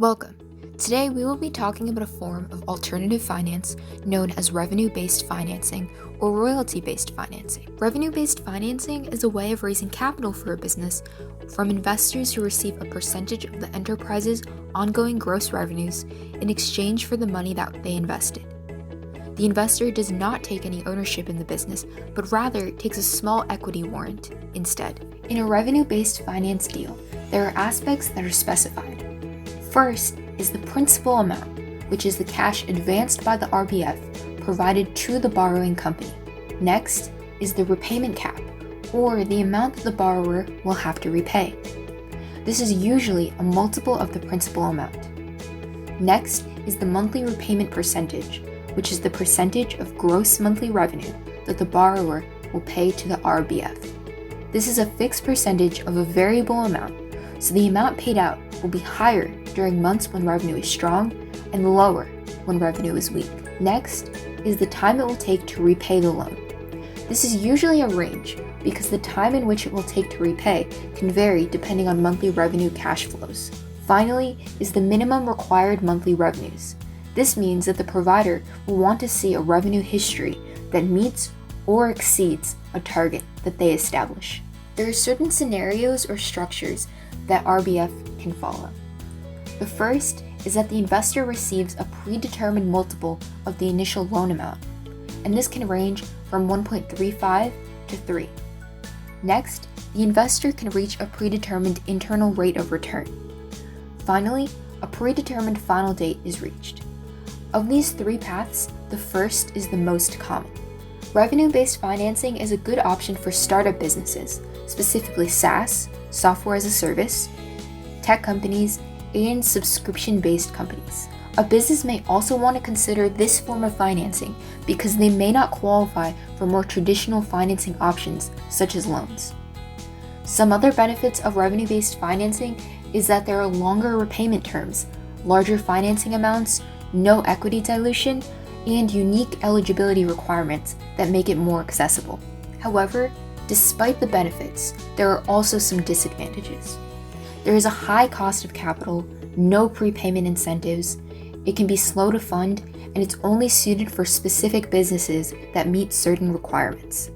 Welcome. Today we will be talking about a form of alternative finance known as revenue-based financing or royalty-based financing. Revenue-based financing is a way of raising capital for a business from investors who receive a percentage of the enterprise's ongoing gross revenues in exchange for the money that they invested. The investor does not take any ownership in the business, but rather takes a small equity warrant instead. In a revenue-based finance deal, there are aspects that are specified. First is the principal amount, which is the cash advanced by the RBF provided to the borrowing company. Next is the repayment cap, or the amount that the borrower will have to repay. This is usually a multiple of the principal amount. Next is the monthly repayment percentage, which is the percentage of gross monthly revenue that the borrower will pay to the RBF. This is a fixed percentage of a variable amount, so the amount paid out will be higher during months when revenue is strong and lower when revenue is weak. Next is the time it will take to repay the loan. This is usually a range because the time in which it will take to repay can vary depending on monthly revenue cash flows. Finally is the minimum required monthly revenues. This means that the provider will want to see a revenue history that meets or exceeds a target that they establish. There are certain scenarios or structures that RBF can follow. The first is that the investor receives a predetermined multiple of the initial loan amount, and this can range from 1.35 to 3. Next, the investor can reach a predetermined internal rate of return. Finally, a predetermined final date is reached. Of these three paths, the first is the most common. Revenue-based financing is a good option for startup businesses, specifically SaaS, software as a service, tech companies, and subscription-based companies. A business may also want to consider this form of financing because they may not qualify for more traditional financing options such as loans. Some other benefits of revenue-based financing is that there are longer repayment terms, larger financing amounts, no equity dilution, and unique eligibility requirements that make it more accessible. However, despite the benefits, there are also some disadvantages. There is a high cost of capital, no prepayment incentives, it can be slow to fund, and it's only suited for specific businesses that meet certain requirements.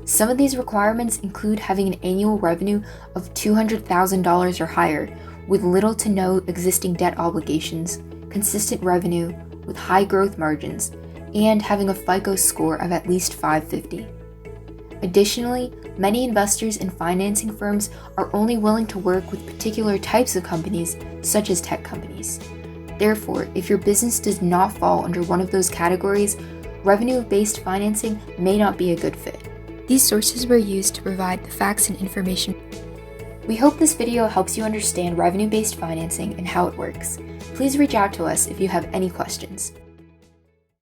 Some of these requirements include having an annual revenue of $200,000 or higher, with little to no existing debt obligations, consistent revenue, with high growth margins, and having a FICO score of at least 550. Additionally, many investors and financing firms are only willing to work with particular types of companies, such as tech companies. Therefore, if your business does not fall under one of those categories, revenue-based financing may not be a good fit. These sources were used to provide the facts and information. We hope this video helps you understand revenue-based financing and how it works. Please reach out to us if you have any questions.